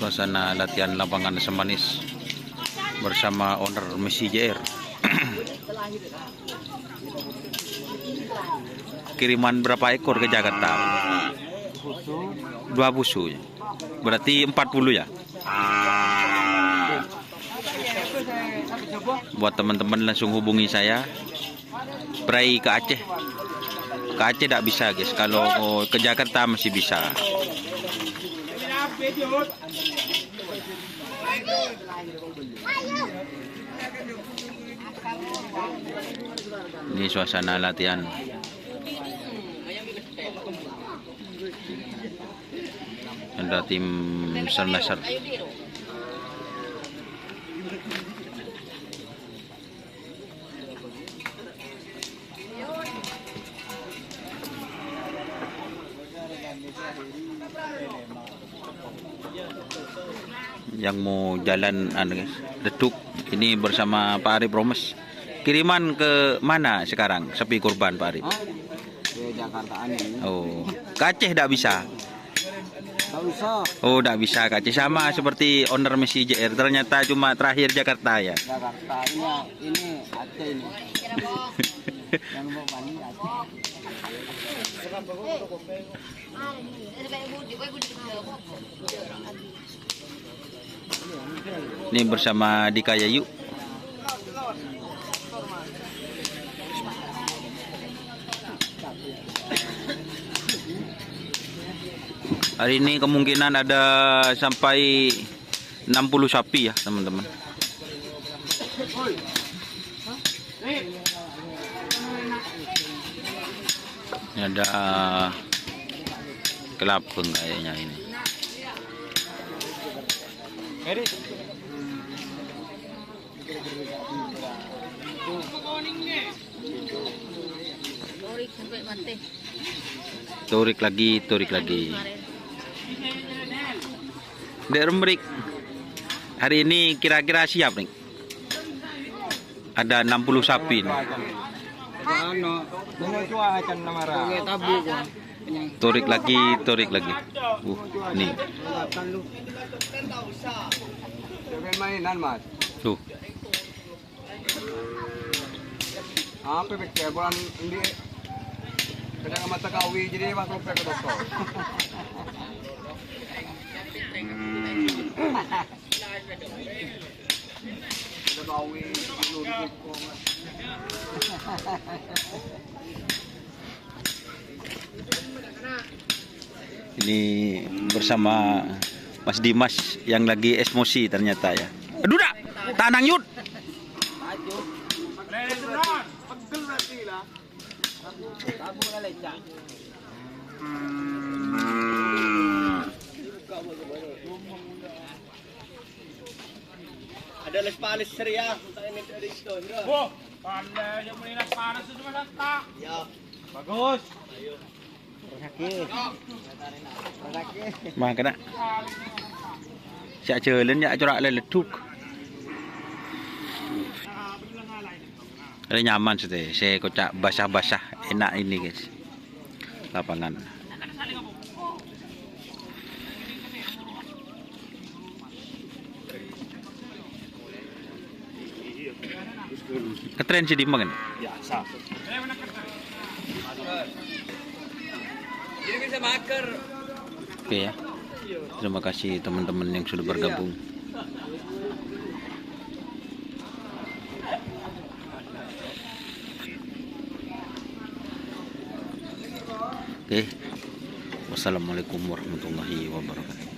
Suasana latihan lapangan Semanis bersama owner Messi JR. Kiriman berapa ekor ke Jakarta? 2 busu. Berarti 40 ya. Buat teman-teman langsung hubungi saya. Pray ke Aceh. Ke Aceh tidak bisa guys. Kalau ke Jakarta masih bisa. Ini suasana latihan. Ada tim Sernasar. Yang mau jalan guys, Detuk ini bersama Pak Arif Romes. Kiriman ke mana sekarang sapi kurban Pak Arif? Ke Jakarta ini. Oh, ke Aceh tidak bisa. Tak usah. Oh, tidak bisa ke Aceh, sama seperti owner Messi JR. Ternyata cuma terakhir Jakarta ya. Jakarta ini Aceh ini. Yang mau bani Aceh. Ini bersama Dika Yayu. Hari ini kemungkinan ada sampai 60 sapi ya teman-teman. Ini ada kelabang kayaknya ini. Torik lagi. Dek Rembrik. Hari ini kira-kira siap nih. Ada 60 sapi nih. Torik lagi. Nih. Mainan Mas. Tuh. Apa pikir bulan ini kena mata kawi jadi masuk ke dokter. Ini bersama Mas Dimas yang lagi emosi ternyata ya. Aduh dah, tanang yud. Ada les palis ceria, ini dari situ. Wah, pandai yang melihat panas itu Mas Anta. Ya. Bagus. Ayo. Sakit. Mah kena. Siap jalan ya corak leduk. Ada nyaman sih, saya kocak basah-basah enak ini guys. Lapangan. Ketren sih di mana? Biasa. Ini bisa maker. Oke ya. Terima kasih teman-teman yang sudah bergabung. Oke. Wassalamualaikum warahmatullahi wabarakatuh.